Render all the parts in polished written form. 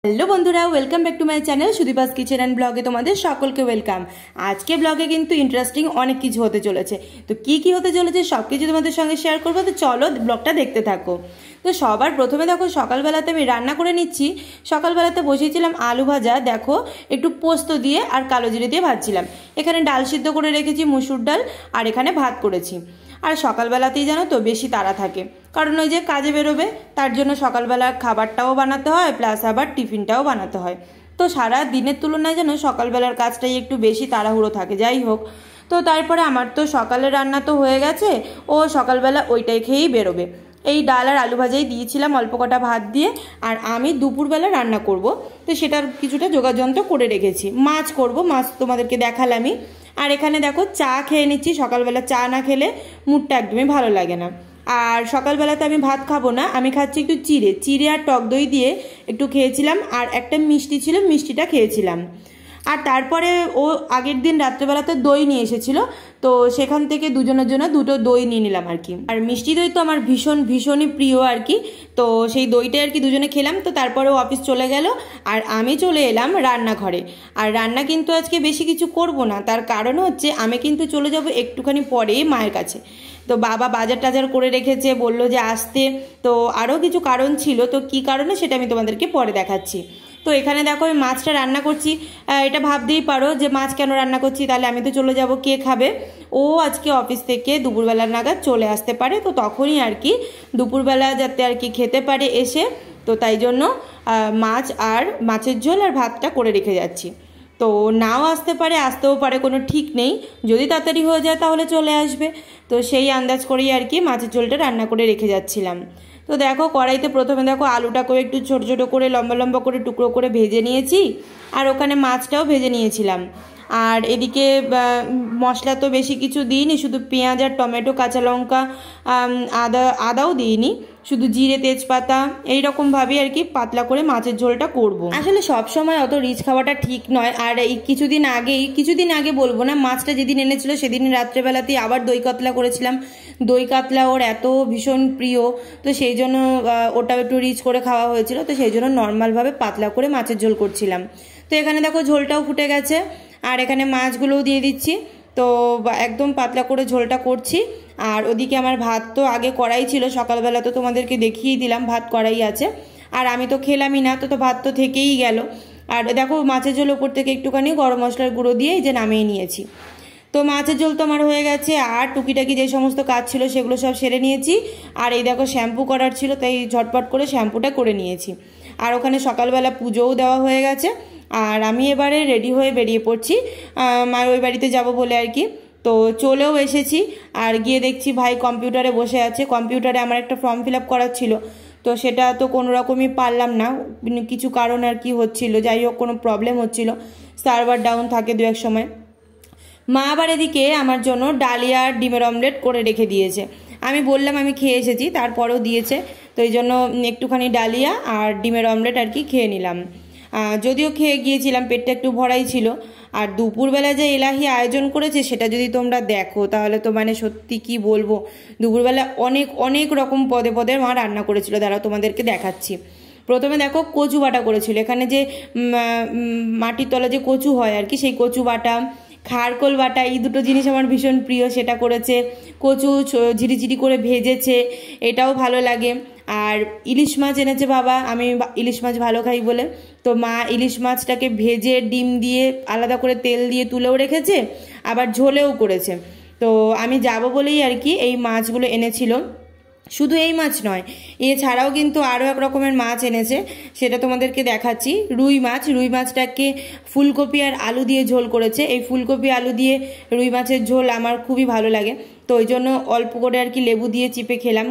Hello বন্ধুরা, welcome back to my channel Sudipa's kitchen and ব্লগে তোমাদের সকলকে ওয়েলকাম। আজকে ব্লগে কিন্তু ইন্টারেস্টিং অনেক কিছু হতে চলেছে। তো কি কি হতে চলেছে সব কিছু তোমাদের সঙ্গে শেয়ার করবো, তো চলো ব্লগটা দেখতে থাকো। তো সবার প্রথমে দেখো সকালবেলাতে আমি রান্না করে নিচ্ছি। সকালবেলাতে বসিয়েছিলাম আলু ভাজা, দেখো একটু পোস্ত দিয়ে আর কালো জিরে দিয়ে ভাজছিলাম। এখানে ডাল সিদ্ধ করে রেখেছি, মুসুর ডাল, আর এখানে ভাত করেছি। আর সকালবেলাতেই জানো তো বেশি তাড়া থাকে, কারণ ওই যে কাজে বেরোবে, তার জন্য সকালবেলার খাবারটাও বানাতে হয়, প্লাস আবার টিফিনটাও বানাতে হয়। তো সারা দিনের তুলনায় যেন সকালবেলার কাজটাই একটু বেশি তাড়াহুড়ো থাকে। যাই হোক, তো তারপরে আমার তো সকালের রান্না তো হয়ে গেছে, ও সকালবেলা ওইটাই খেয়েই বেরোবে। এই ডাল আর আলু ভাজাই দিয়েছিলাম অল্প কটা ভাত দিয়ে। আর আমি দুপুরবেলা রান্না করব, তো সেটার কিছুটা যোগাযন্ত্র করে রেখেছি। মাছ করব, মাছ তোমাদেরকে দেখালামই। আর এখানে দেখো চা খেয়ে নিচ্ছি। সকালবেলা চা না খেলে মুডটা একদমই ভালো লাগে না। আর সকালবেলাতে আমি ভাত খাবো না, আমি খাচ্ছি একটু চিড়ে আর টক দই দিয়ে একটু খেয়েছিলাম। আর একটা মিষ্টি ছিল, মিষ্টিটা খেয়েছিলাম। আর তারপরে ও আগের দিন রাত্রেবেলাতে দই নিয়ে এসেছিল, তো সেখান থেকে দুজনের জন্য দুটো দই নিয়ে নিলাম আর কি। আর মিষ্টি দই তো আমার ভীষণই প্রিয় আর কি। তো সেই দইটাই আর কি দুজনে খেলাম। তো তারপরে ও অফিস চলে গেল, আর আমি চলে এলাম রান্নাঘরে। আর রান্না কিন্তু আজকে বেশি কিছু করব না, তার কারণ হচ্ছে আমি কিন্তু চলে যাব একটুখানি পরে মায়ের কাছে। তো বাবা বাজার টাজার করে রেখেছে, বলল যে আসতে। তো আরও কিছু কারণ ছিল, তো কি কারণে সেটা আমি তোমাদেরকে পরে দেখাচ্ছি। তো এখানে দেখো আমি মাছটা রান্না করছি। এটা ভাবতেই পারো যে মাছ কেন রান্না করছি, তাহলে আমি তো চলে যাব, কে খাবে? ও আজকে অফিস থেকে দুপুরবেলা নাগাদ চলে আসতে পারে, তো তখনই আর কি দুপুরবেলা যাতে আর কি খেতে পারে এসে, তো তাই জন্য মাছ আর মাছের ঝোল আর ভাতটা করে রেখে যাচ্ছি। তো নাও আসতে পারে, আসতেও পারে, কোনো ঠিক নেই। যদি তাড়াতাড়ি হয়ে যায় তাহলে চলে আসবে। তো সেই আন্দাজ করেই আর কি মাছের ঝোলটা রান্না করে রেখে যাচ্ছিলাম। তো দেখো কড়াইতে প্রথমে দেখো আলুটাকেও একটু ছোট ছোট করে লম্বা লম্বা করে টুকরো করে ভেজে নিয়েছি। আর ওখানে মাছটাও ভেজে নিয়েছিলাম। আর এদিকে মশলা তো বেশি কিছু দিইনি, শুধু পেঁয়াজ আর টমেটো, কাঁচা লঙ্কা, আদাও দিইনি, শুধু জিরে তেজপাতা এইরকমভাবেই আর কি পাতলা করে মাছের ঝোলটা করব। আসলে সব সময় অত রিচ খাওয়াটা ঠিক নয়। আর এই কিছুদিন আগে বলবো না, মাছটা যেদিন এনেছিল সেদিন রাত্রেবেলাতেই আবার দই কাতলা করেছিলাম। দই কাতলা ওর এত ভীষণ প্রিয়, তো সেই জন্য ওটাও একটু রিচ করে খাওয়া হয়েছিল। তো সেই জন্য নর্মালভাবে পাতলা করে মাছের ঝোল করছিলাম। তো এখানে দেখো ঝোলটাও ফুটে গেছে, আর এখানে মাছগুলোও দিয়ে দিচ্ছি। তো একদম পাতলা করে ঝোলটা করছি। আর ওদিকে আমার ভাত তো আগে কড়াই ছিল, সকালবেলা তো তোমাদেরকে দেখিয়েই দিলাম ভাত কড়াই আছে। আর আমি তো খেলামই না, তো ভাত তো থেকেই গেল। আর দেখো মাছের ঝোল ওপর থেকে একটুখানি গরম মশলার গুঁড়ো দিয়ে যে নামিয়ে নিয়েছি। তো মাছের ঝোল তো আমার হয়ে গেছে। আর টুকিটাকি যে সমস্ত কাজ ছিল সেগুলো সব সেরে নিয়েছি। আর এই দেখো শ্যাম্পু করার ছিল, তাই ঝটপট করে শ্যাম্পুটা করে নিয়েছি। আর ওখানে সকালবেলা পুজোও দেওয়া হয়ে গেছে। আর আমি এবারে রেডি হয়ে বেরিয়ে পড়ছি মায়ের ওই বাড়িতে যাব বলে আর কি। তো চলেও এসেছি। আর গিয়ে দেখছি ভাই কম্পিউটারে বসে আছে। কম্পিউটারে আমার একটা ফর্ম ফিল আপ করার ছিল, তো সেটা তো কোনো রকমই পারলাম না, কিছু কারণ আর কি হচ্ছিল। যাই হোক, কোনো প্রবলেম হচ্ছিল, সার্ভার ডাউন থাকে দু এক সময়। মা আবার এদিকে আমার জন্য ডালিয়া আর ডিমের অমলেট করে রেখে দিয়েছে। আমি বললাম আমি খেয়ে এসেছি, তারপরেও দিয়েছে। তো এই জন্য একটুখানি ডালিয়া আর ডিমের অমলেট আর কি খেয়ে নিলাম। যদিও খেয়ে গিয়েছিলাম, পেটটা একটু ভরাই ছিল। আর দুপুরবেলা যে এলাহি আয়োজন করেছে সেটা যদি তোমরা দেখো তাহলে তো মানে সত্যি কি বলবো, দুপুরবেলা অনেক অনেক রকম পদে পদে মা রান্না করেছিল। দাঁড়াও তোমাদেরকে দেখাচ্ছি। প্রথমে দেখো কচু বাটা করেছিল, এখানে যে মাটির তলা যে কচু হয় আর কি, সেই কচু বাটা, খারকোল বাটা, এই দুটো জিনিস আমার ভীষণ প্রিয়, সেটা করেছে। কচু ঝিরিঝিরি করে ভেজেছে, এটাও ভালো লাগে। আর ইলিশ মাছ এনেছে বাবা, আমি ইলিশ মাছ ভালো খাই বলে। তো মা ইলিশ মাছটাকে ভেজে ডিম দিয়ে আলাদা করে তেল দিয়ে তুলেও রেখেছে, আবার ঝোলেও করেছে। তো আমি যাব বলেই আর কি এই মাছগুলো এনেছিল। শুধু এই মাছ নয়, এছাড়াও কিন্তু আরও এক রকমের মাছ এনেছে, সেটা তোমাদেরকে দেখাচ্ছি। রুই মাছটাকে ফুলকপি আর আলু দিয়ে ঝোল করেছে। এই ফুলকপি আলু দিয়ে রুই মাছের ঝোল আমার খুবই ভালো লাগে, তো ওই জন্য অল্প করে আর কি লেবু দিয়ে চিপে খেলাম,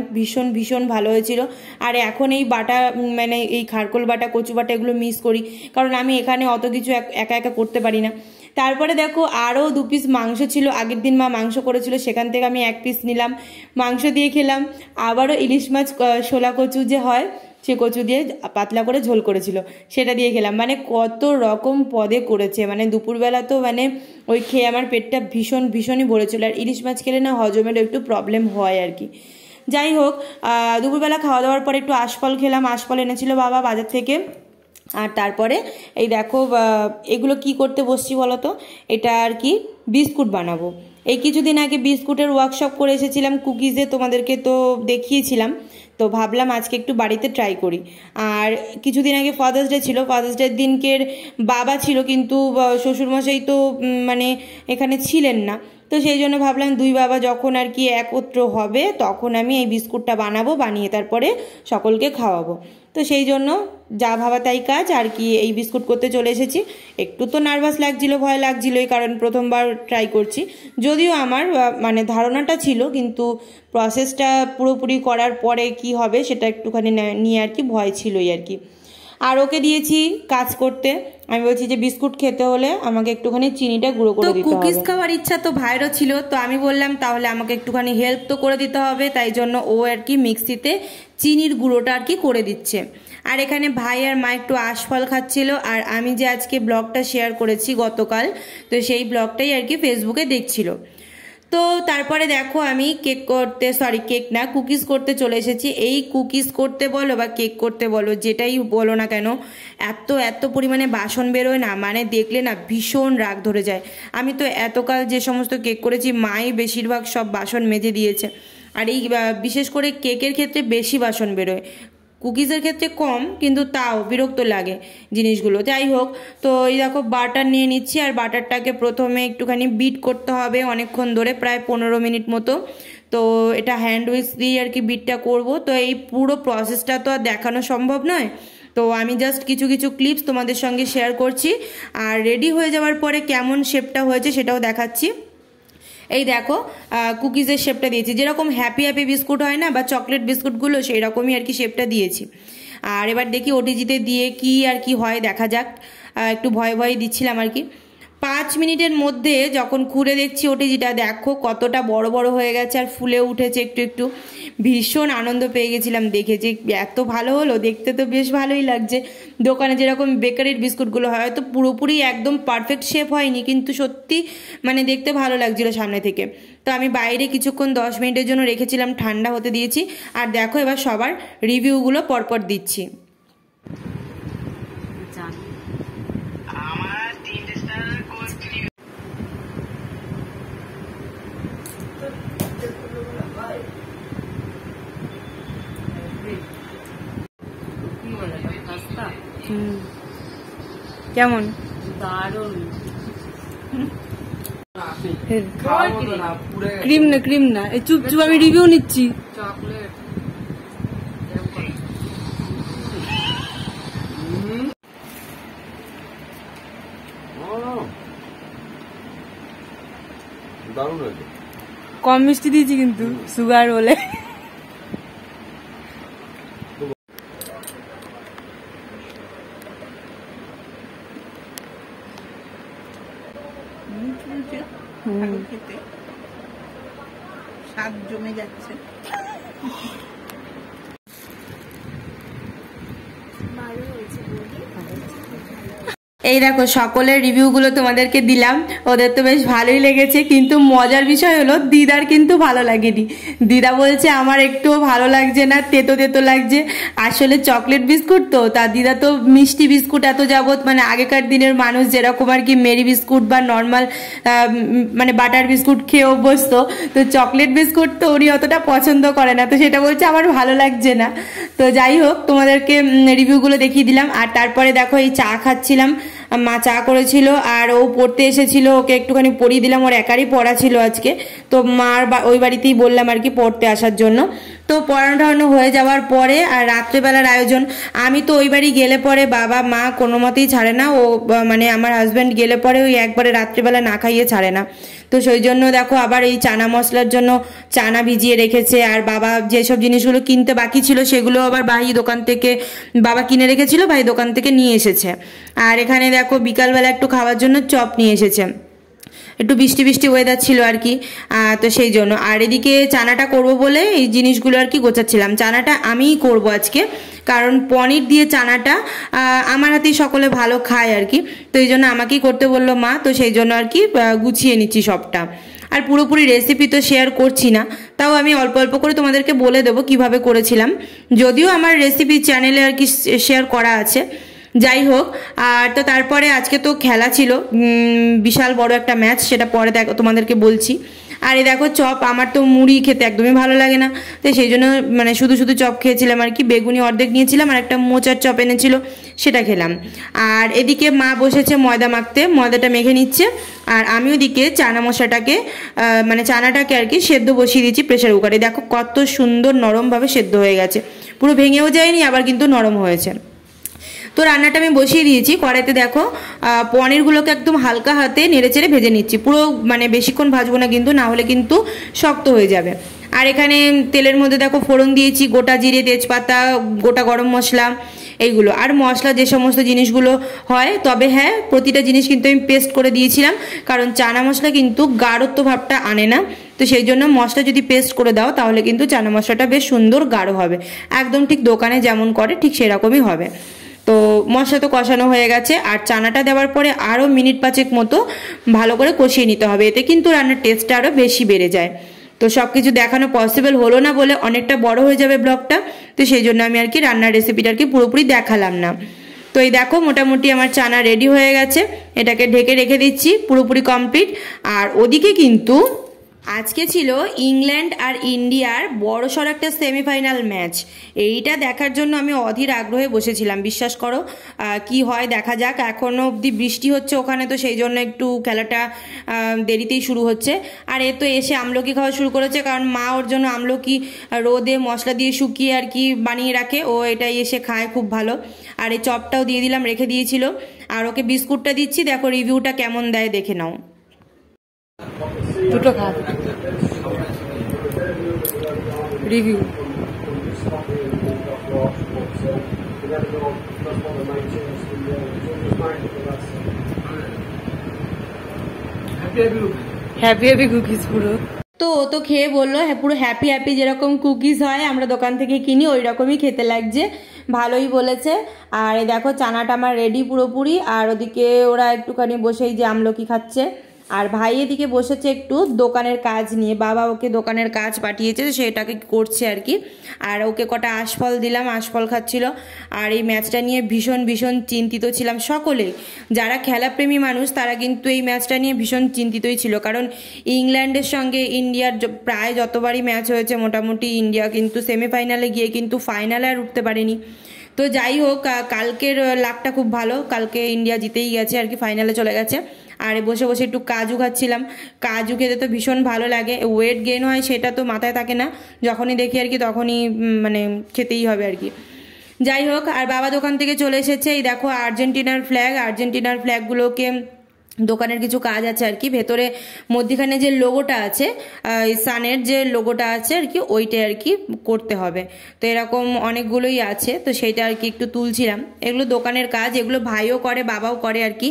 ভীষণ ভালো হয়েছিল। আর এখন এই বাটা মানে এই খারকোল বাটা, কচু বাটা এগুলো মিস করি, কারণ আমি এখানে অত কিছু একা একা করতে পারি না। তারপরে দেখো আরও 2 পিস মাংস ছিল, আগের দিন মা মাংস করেছিল, সেখান থেকে আমি 1 পিস নিলাম, মাংস দিয়ে খেলাম। আবারও ইলিশ মাছ শোলা কচু যে হয় সে কচু দিয়ে পাতলা করে ঝোল করেছিল, সেটা দিয়ে খেলাম। মানে কত রকম পদে করেছে, মানে দুপুরবেলা তো মানে ওই খেয়ে আমার পেটটা ভীষণই ভরেছিল। আর ইলিশ মাছ খেলে না হজমের একটু প্রবলেম হয় আর কি। যাই হোক, দুপুরবেলা খাওয়া দাওয়ার পরে একটু আশফল খেলাম। আশফল এনেছিল বাবা বাজার থেকে, আর তারপরে এই দেখো এগুলো কি করতে বসছি বলো তো, এটা আর কি বিস্কুট বানাবো। এই কিছুদিন আগে বিস্কুটের ওয়ার্কশপ করে এসেছিলাম কুকিজে, তোমাদেরকে তো দেখিয়েছিলাম, তো ভাবলাম আজকে একটু বাড়িতে ট্রাই করি। আর কিছুদিন আগে ফাদার্স ডে ছিল, ফাদার্স ডের দিনকের বাবা ছিল কিন্তু শ্বশুরমশাই তো মানে এখানে ছিলেন না, তো সেই জন্য ভাবলাম দুই বাবা যখন আর কি একত্র হবে তখন আমি এই বিস্কুটটা বানাবো, বানিয়ে তারপরে সকলকে খাওয়াবো। তো সেই জন্য যা ভাবা তাই কাজ আর কি, এই বিস্কুট করতে চলে এসেছি। একটু তো নার্ভাস লাগছিল, ভয় লাগছিল, এই কারণ প্রথমবার ট্রাই করছি। যদিও আমার মানে ধারণাটা ছিল, কিন্তু প্রসেসটা পুরোপুরি করার পরে কি হবে সেটা একটুখানি নিয়ে আর কি ভয় ছিলই আর কি। আর ওকে দিয়েছি কাজ করতে, আমি বলছি যে বিস্কুট খেতে হলে আমাকে একটুখানি চিনিটা গুঁড়ো করে দিতে হবে। কুকিজ খাওয়ার ইচ্ছা তো ভাইয়েরও ছিল, তো আমি বললাম তাহলে আমাকে একটুখানি হেল্প তো করে দিতে হবে, তাই জন্য ও আর কি মিক্সিতে চিনির গুঁড়োটা আর কি করে দিচ্ছে। আর এখানে ভাই আর মা একটু আশফল খাচ্ছিল, আর আমি যে আজকে ব্লগটা শেয়ার করেছি গতকাল, তো সেই ব্লগটাই আর কি ফেসবুকে দেখছিল। তো তারপরে দেখো আমি কেক না কুকিজ করতে চলে এসেছি। এই কুকিজ করতে বলো বা কেক করতে বলো, যেটাই বলো না কেন, এত পরিমাণে বাসন বেরোয় না, মানে দেখলে না ভীষণ রাগ ধরে যায়। আমি তো এতকাল যে সমস্ত কেক করেছি মাই বেশিরভাগ সব বাসন মেজে দিয়েছে, আর এই বিশেষ করে কেকের ক্ষেত্রে বেশি বাসন বেরোয়, কুকিজের ক্ষেত্রে কম, কিন্তু তাও বিরক্ত লাগে জিনিসগুলো। যাই হোক, তো এই দেখো বাটার নিয়ে নিচ্ছি, আর বাটারটাকে প্রথমে একটুখানি বিট করতে হবে অনেকক্ষণ ধরে, প্রায় 15 মিনিট মতো। তো এটা হ্যান্ড উইক্স দিয়ে আর কি বিটটা করব। তো এই পুরো প্রসেসটা তো আর দেখানো সম্ভব নয়, তো আমি জাস্ট কিছু কিছু ক্লিপস তোমাদের সঙ্গে শেয়ার করছি, আর রেডি হয়ে যাওয়ার পরে কেমন শেপটা হয়েছে সেটাও দেখাচ্ছি। এই দেখো কুকিজের শেপটা দিয়েছি, যেরকম হ্যাপি বিস্কুট হয় না বা চকলেট বিস্কুটগুলো, সেই রকমই আর কি শেপটা দিয়েছি। আর এবার দেখি ওটিজিতে দিয়ে কি আর কি হয় দেখা যাক, একটু ভয় দিচ্ছিলাম আর কি। 5 মিনিটের মধ্যে যখন খুলে দেখছি ওটিজিটা, দেখো কতটা বড় হয়ে গেছে আর ফুলে উঠেছে একটু। ভীষণ আনন্দ পেয়ে গেছিলাম দেখে যে এত ভালো হলো, দেখতে তো বেশ ভালোই লাগছে। দোকানে যেরকম বেকারির বিস্কুটগুলো হয়, হয়তো পুরোপুরি একদম পারফেক্ট শেপ হয়নি, কিন্তু সত্যি মানে দেখতে ভালো লাগছিল সামনে থেকে। তো আমি বাইরে কিছুক্ষণ 10 মিনিটের জন্য রেখেছিলাম, ঠান্ডা হতে দিয়েছি। আর দেখো এবার সবার রিভিউগুলো পরপর দিচ্ছি। কেমন? দারুণ। ক্রিম না এই চুপচুপ আমি রিভিউ নিচ্ছি। চকলেট কম মিষ্টি দিয়েছি কিন্তু সুগার বলে। খেতে স্বাদ জমে যাচ্ছে। এই দেখো সকলের রিভিউগুলো তোমাদেরকে দিলাম, ওদের তো বেশ ভালোই লেগেছে, কিন্তু মজার বিষয় হলো দিদার কিন্তু ভালো লাগেনি। দিদা বলছে আমার একটুও ভালো লাগছে না, তেতো লাগছে। আসলে চকলেট বিস্কুট তো, তার দিদা তো মিষ্টি বিস্কুট এত যাবত মানে আগেকার দিনের মানুষ যেরকম আর কি মেরি বিস্কুট বা নর্মাল মানে বাটার বিস্কুট খেয়ে অভ্যস্ত, তো চকলেট বিস্কুট তো উনি অতটা পছন্দ করে না, তো সেটা বলছে আমার ভালো লাগছে না। তো যাই হোক, তোমাদেরকে রিভিউগুলো দেখিয়ে দিলাম। আর তারপরে দেখো এই চা খাচ্ছিলাম, মা চা করেছিল আর ও পড়তে এসেছিল, ওকে একটুখানি পড়িয়ে দিলাম, ওর একারই পড়া ছিল আজকে, তো মার ওই বাড়িতেই বললাম আর কি পড়তে আসার জন্য। তো পড়ানো হয়ে যাওয়ার পরে আর রাত্রেবেলার আয়োজন, আমি তো ওই বাড়ি গেলে পরে বাবা মা কোনো মতেই ছাড়ে না, ও মানে আমার হাজব্যান্ড গেলে পরে ওই একবারে রাত্রেবেলা না খাইয়ে ছাড়ে না। তো সেই জন্য দেখো আবার এই চানা মশলার জন্য চানা ভিজিয়ে রেখেছে, আর বাবা যেসব জিনিসগুলো কিনতে বাকি ছিল সেগুলো আবার ভাই দোকান থেকে বাবা কিনে রেখেছিল, ভাই দোকান থেকে নিয়ে এসেছে। আর এখানে দেখো বিকালবেলা একটু খাওয়ার জন্য চপ নিয়ে এসেছে, একটু বৃষ্টি ওয়েদার ছিল আর কি, তো সেই জন্য। আর এদিকে চানাটা করব বলে এই জিনিসগুলো আর কি গোছাচ্ছিলাম। চানাটা আমিই করব আজকে, কারণ পনির দিয়ে চানাটা আমার হাতেই সকলে ভালো খায় আর কি, তো এই জন্য আমাকেই করতে বললো মা, তো সেই জন্য আর কি গুছিয়ে নিচ্ছি সবটা। আর পুরোপুরি রেসিপি তো শেয়ার করছি না, তাও আমি অল্প করে তোমাদেরকে বলে দেবো কিভাবে করেছিলাম, যদিও আমার রেসিপি চ্যানেলে আর কি শেয়ার করা আছে। যাই হোক, আর তো তারপরে আজকে তো খেলা ছিল, বিশাল বড় একটা ম্যাচ, সেটা পরে তোমাদেরকে বলছি। আর এই দেখো চপ, আমার তো মুড়ি খেতে একদমই ভালো লাগে না, তো সেই জন্য মানে শুধু শুধু চপ খেয়েছিলাম আর কি। বেগুনি অর্ধেক নিয়েছিলাম আর একটা মোচার চপ এনেছিল, সেটা খেলাম। আর এদিকে মা বসেছে ময়দা মাখতে, ময়দাটা মেখে নিচ্ছে। আর আমি ওদিকে চানা মশলাটাকে মানে চানাটাকে আর কি সেদ্ধ বসিয়ে দিয়েছি প্রেশার কুকারে। দেখো কত সুন্দর নরমভাবে সেদ্ধ হয়ে গেছে, পুরো ভেঙেও যায়নি, আবার কিন্তু নরম হয়েছে। তো রান্নাটা আমি বসিয়ে দিয়েছি। কড়াইতে দেখো পনিরগুলোকে একদম হালকা হাতে নেড়েচেড়ে ভেজে নিচ্ছি, পুরো মানে বেশিক্ষণ ভাজবো না কিন্তু, না হলে কিন্তু শক্ত হয়ে যাবে। আর এখানে তেলের মধ্যে দেখো ফোড়ন দিয়েছি, গোটা জিরে, তেজপাতা, গোটা গরম মশলা, এইগুলো। আর মশলা যে সমস্ত জিনিসগুলো হয়, তবে হ্যাঁ প্রতিটা জিনিস কিন্তু আমি পেস্ট করে দিয়েছিলাম, কারণ চানা মশলা কিন্তু গাঢ়ত্ব ভাবটা আনে না। তো সেই জন্য মশলা যদি পেস্ট করে দাও তাহলে কিন্তু চানা মশলাটা বেশ সুন্দর গাঢ় হবে, একদম ঠিক দোকানে যেমন করে ঠিক সেরকমই হবে। তো মশলা তো কষানো হয়ে গেছে, আর চানাটা দেওয়ার পরে আরও মিনিট 5 মতো ভালো করে কষিয়ে নিতে হবে, এতে কিন্তু রান্নার টেস্টটা আরও বেশি বেড়ে যায়। তো সব কিছু দেখানো পসিবল হলো না বলে অনেকটা বড় হয়ে যাবে ব্লগটা, তো সেই জন্য আমি আর কি রান্নার রেসিপিটা আর কি পুরোপুরি দেখালাম না। তো এই দেখো মোটামুটি আমার চানা রেডি হয়ে গেছে, এটাকে ঢেকে রেখে দিচ্ছি, পুরোপুরি কমপ্লিট। আর ওদিকে কিন্তু আজকে ছিল ইংল্যান্ড আর ইন্ডিয়ার বড়সড় একটা সেমিফাইনাল ম্যাচ। এইটা দেখার জন্য আমি অধীর আগ্রহে বসেছিলাম, বিশ্বাস করো। কি হয় দেখা যাক। এখনও অবধি বৃষ্টি হচ্ছে ওখানে, তো সেই জন্য একটু খেলাটা দেরিতেই শুরু হচ্ছে। আর এ তো এসে আমলকি খাওয়া শুরু করেছে, কারণ মা ওর জন্য আমলকি রোদে মশলা দিয়ে শুকিয়ে আর কি বানিয়ে রাখে, ও এটাই এসে খায় খুব ভালো। আর এই চপটাও দিয়ে দিলাম, রেখে দিয়েছিল। আর ওকে বিস্কুটটা দিচ্ছি, দেখো রিভিউটা কেমন দেয় দেখে নাও। দুটো খা রিভিউ। হ্যাপি হ্যাপি কুকিজ পুরো। তো ও তো খেয়ে বললো হ্যাঁ পুরো হ্যাপি হ্যাপি যেরকম কুকিজ হয় আমরা দোকান থেকে কিনি ওই রকমই খেতে লাগছে, ভালোই বলেছে। আর এই দেখো চানাটা আমার রেডি পুরোপুরি। আর ওদিকে ওরা একটুখানি বসেই যে আমলকি খাচ্ছে, আর ভাই এদিকে বসেছে একটু দোকানের কাজ নিয়ে, বাবা ওকে দোকানের কাজ পাঠিয়েছে সেটাকে করছে আর কি। আর ওকে কটা আশফল দিলাম, আশফল খাচ্ছিল। আর এই ম্যাচটা নিয়ে ভীষণ ভীষণ চিন্তিত ছিলাম সকলে, যারা খেলাপ্রেমী মানুষ তারা কিন্তু এই ম্যাচটা নিয়ে ভীষণ চিন্তিতই ছিল, কারণ ইংল্যান্ডের সঙ্গে ইন্ডিয়ার প্রায় যতবারই ম্যাচ হয়েছে মোটামুটি ইন্ডিয়া কিন্তু সেমিফাইনালে গিয়ে কিন্তু ফাইনালে আর উঠতে পারেনি। তো যাই হোক, কালকের লাকটা খুব ভালো, কালকে ইন্ডিয়া জিতেই গেছে আর কি, ফাইনালে চলে গেছে। আর বসে বসে একটু কাজু খাচ্ছিলাম, কাজু খেতে তো ভীষণ ভালো লাগে। ওয়েট গেইন হয় সেটা তো মাথায় থাকে না, যখনই দেখি আর কি তখনই মানে খেতেই হবে আর কি। যাই হোক, আর বাবা দোকান থেকে চলে এসেছে। এই দেখো আর্জেন্টিনার ফ্ল্যাগগুলোকে দোকানের কিছু কাজ আছে আর কি, ভেতরে মধ্যখানে যে লোগোটা আছে সানের যে লোগোটা আছে আর কি ওইটা আর কি করতে হবে। তো এরকম অনেকগুলোই আছে, তো সেইটা আর কি একটু তুলছিলাম। এগুলো দোকানের কাজ, এগুলো ভাইও করে বাবাও করে আর কি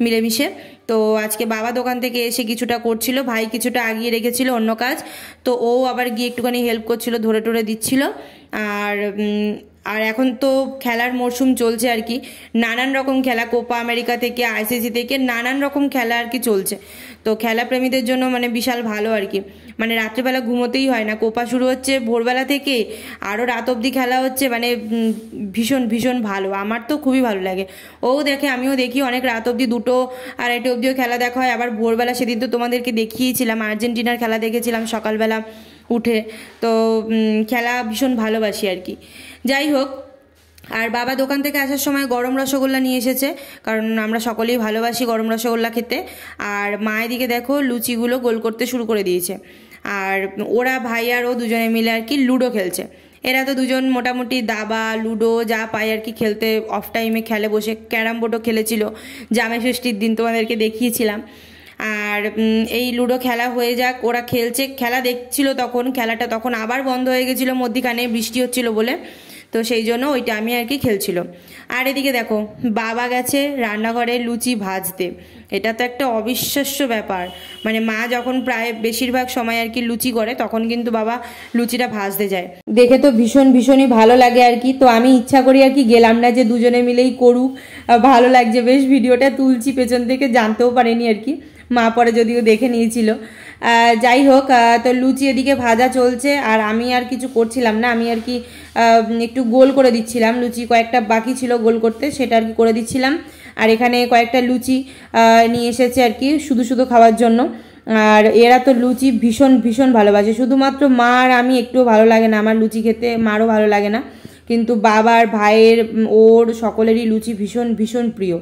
মিলেমিশে। তো আজকে বাবা দোকান থেকে এসে কিছুটা করছিল, ভাই কিছুটা আগিয়ে রেখেছিল অন্য কাজ, তো ও আবার গিয়ে একটুখানি হেল্প করছিল, ধরে টরে দিচ্ছিল। আর এখন তো খেলার মরশুম চলছে আর কি, নানান রকম খেলা, কোপা আমেরিকা থেকে আইসিসি থেকে নানান রকম খেলা আর কি চলছে। তো খেলা প্রেমীদের জন্য মানে বিশাল ভালো আর কি, মানে রাত্রিবেলা ঘুমোতেই হয় না, কোপা শুরু হচ্ছে ভোরবেলা থেকে আরও রাত অবধি খেলা হচ্ছে, মানে ভীষণ ভীষণ ভালো, আমার তো খুবই ভালো লাগে। ও দেখে আমিও দেখি, অনেক রাত অবধি 2টো 2:30 অবধিও খেলা দেখা হয়। আবার ভোরবেলা সেদিন তো তোমাদেরকে দেখিয়েছিলাম, আর্জেন্টিনার খেলা দেখেছিলাম সকালবেলা উঠে। তো খেলা ভীষণ ভালোবাসি আর কি। যাই হোক, আর বাবা দোকান থেকে আসার সময় গরম রসগোল্লা নিয়ে এসেছে, কারণ আমরা সকলেই ভালোবাসি গরম রসগোল্লা খেতে। আর মায়ের দিকে দেখো লুচিগুলো গোল করতে শুরু করে দিয়েছে, আর ওরা ভাই আর ও দুজনে মিলে আর কি লুডো খেলছে। এরা তো দুজন মোটামুটি দাবা লুডো যা পায় আর কি খেলতে অফ টাইমে খেলে বসে। ক্যারাম বোর্ডও খেলেছিল জামাই ষষ্ঠীর দিন, তোমাদেরকে দেখিয়েছিলাম। আর এই লুডো খেলা হয়ে যাক, ওরা খেলছে, খেলা দেখছিল তখন, খেলাটা তখন আবার বন্ধ হয়ে গেছিলো মধ্যিখানে বৃষ্টি হচ্ছিল বলে, তো সেই জন্য ওইটা আমি আর কি খেলছিল। আর এদিকে দেখো বাবা গেছে রান্নাঘরে লুচি ভাজতে, এটা তো একটা অবিশ্বাস্য ব্যাপার, মানে মা যখন প্রায় বেশিরভাগ সময় আর কি লুচি করে তখন কিন্তু বাবা লুচিটা ভাজতে যায়, দেখে তো ভীষণই ভালো লাগে আর কি। তো আমি ইচ্ছা করি আর কি গেলাম না, যে দুজনে মিলেই করুক, ভালো লাগছে বেশ, ভিডিওটা তুলছি পেছন থেকে, জানতেও পারেনি আর কি, মা পরে যদিও দেখে নিয়েছিল। যাই হোক, তো লুচি এদিকে ভাজা চলছে আর আমি আর কিছু করছিলাম না, আমি আর কি একটু গোল করে দিচ্ছিলাম। লুচি কয়েকটা বাকি ছিল গোল করতে, সেটা আর কি করে দিচ্ছিলাম। আর এখানে কয়েকটা লুচি নিয়ে এসেছে আর কি শুধু শুধু খাওয়ার জন্য। আর এরা তো লুচি ভীষণ ভীষণ ভালোবাসে, শুধুমাত্র মা আর আমি একটুও ভালো লাগে না আমার লুচি খেতে, মারও ভালো লাগে না, কিন্তু বাবার, ভাইয়ের, ওর সকলেরই লুচি ভীষণ ভীষণ প্রিয়।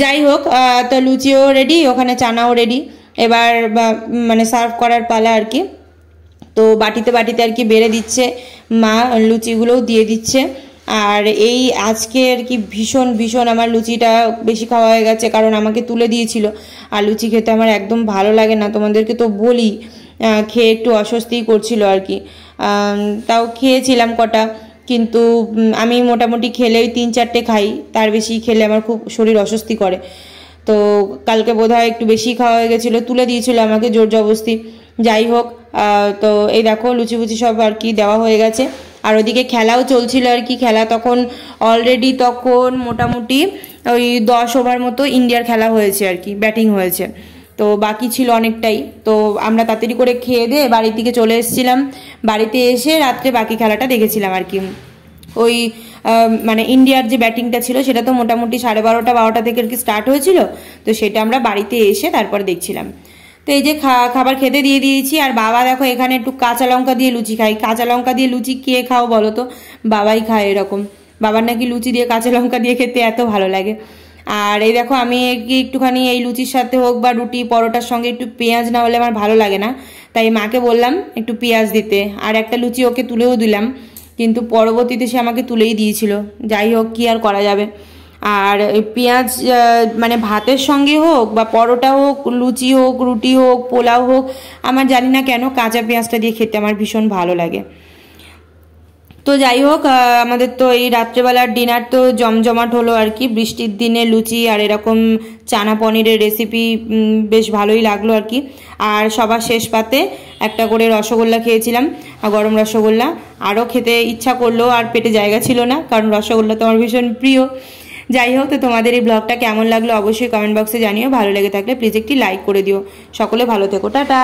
যাই হোক, তো লুচিও রেডি, ওখানে চানাও রেডি, এবার মানে সার্ভ করার পালা আর কি। তো বাটিতে বাটিতে আর কি বেড়ে দিচ্ছে মা, লুচিগুলোও দিয়ে দিচ্ছে। আর এই আজকে আর কি ভীষণ ভীষণ আমার লুচিটা বেশি খাওয়া হয়ে গেছে, কারণ আমাকে তুলে দিয়েছিল। আর লুচি খেতে আমার একদম ভালো লাগে না, তোমাদেরকে তো বলি, খেয়ে একটু অস্বস্তিই করছিল আর কি। তাও খেয়েছিলাম কটা, কিন্তু আমি মোটামুটি খেলেই 3-4টে খাই, তার বেশি খেলে আমার খুব শরীর অস্বস্তি করে। তো কালকে বোধহয় একটু বেশি খাওয়া হয়ে গেছিলো, তুলে দিয়েছিল আমাকে জোর জবরদস্তি। যাই হোক, তো এই দেখো লুচি ফুচি সব আর কি দেওয়া হয়ে গেছে। আর ওদিকে খেলাও চলছিল আর কি। খেলা তখন অলরেডি তখন মোটামুটি ওই 10 ওভার মতো ইন্ডিয়ার খেলা হয়েছে আর কি, ব্যাটিং হয়েছে। তো বাকি ছিল অনেকটাই, তো আমরা তাড়াতাড়ি করে খেয়ে দিয়ে বাড়ির দিকে চলে এসেছিলাম। বাড়িতে এসে রাত্রে বাকি খেলাটা দেখেছিলাম আর কি। ওই মানে ইন্ডিয়ার যে ব্যাটিংটা ছিল সেটা তো মোটামুটি 12:30 থেকে আর কি স্টার্ট হয়েছিল, তো সেটা আমরা বাড়িতে এসে তারপর দেখছিলাম। তো এই যে খাবার খেতে দিয়ে দিয়েছি। আর বাবা দেখো এখানে একটু কাঁচা লঙ্কা দিয়ে লুচি খাই। কাঁচা লঙ্কা দিয়ে লুচি কে খাও বলো তো? বাবাই খায় এরকম, বাবার নাকি লুচি দিয়ে কাঁচা লঙ্কা দিয়ে খেতে এত ভালো লাগে। আর এই দেখো আমি একটুখানি এই লুচির সাথে হোক বা রুটি পরোটার সঙ্গে একটু পেঁয়াজ না হলে আমার ভালো লাগে না, তাই মাকে বললাম একটু পেঁয়াজ দিতে। আর একটা লুচি ওকে তুলেও দিলাম, কিন্তু পরবর্তীতে সে আমাকে তুলেই দিয়েছিল। যাই হোক, কি আর করা যাবে। আর পেঁয়াজ মানে ভাতের সঙ্গে হোক বা পরোটা হোক, লুচি হোক, রুটি হোক, পোলাও হোক, আমার জানি না কেন কাঁচা পেঁয়াজটা দিয়ে খেতে আমার ভীষণ ভালো লাগে। তো যাই হোক, আমাদের তো এই রাত্রেবেলার ডিনার তো জমজমাট হলো আর কি। বৃষ্টির দিনে লুচি আর এরকম চানা পনিরের রেসিপি বেশ ভালোই লাগলো আর কি। আর সবার শেষ পাতে একটা করে রসগোল্লা খেয়েছিলাম, গরম রসগোল্লা। আরও খেতে ইচ্ছা করলো, আর পেটে জায়গা ছিল না, কারণ রসগোল্লা তো আমার ভীষণ প্রিয়। যাই হোক, তো তোমাদের এই ব্লগটা কেমন লাগলো অবশ্যই কমেন্ট বক্সে জানিও। ভালো লেগে থাকলে প্লিজ একটি লাইক করে দিও। সকলে ভালো থেকো, টাটা।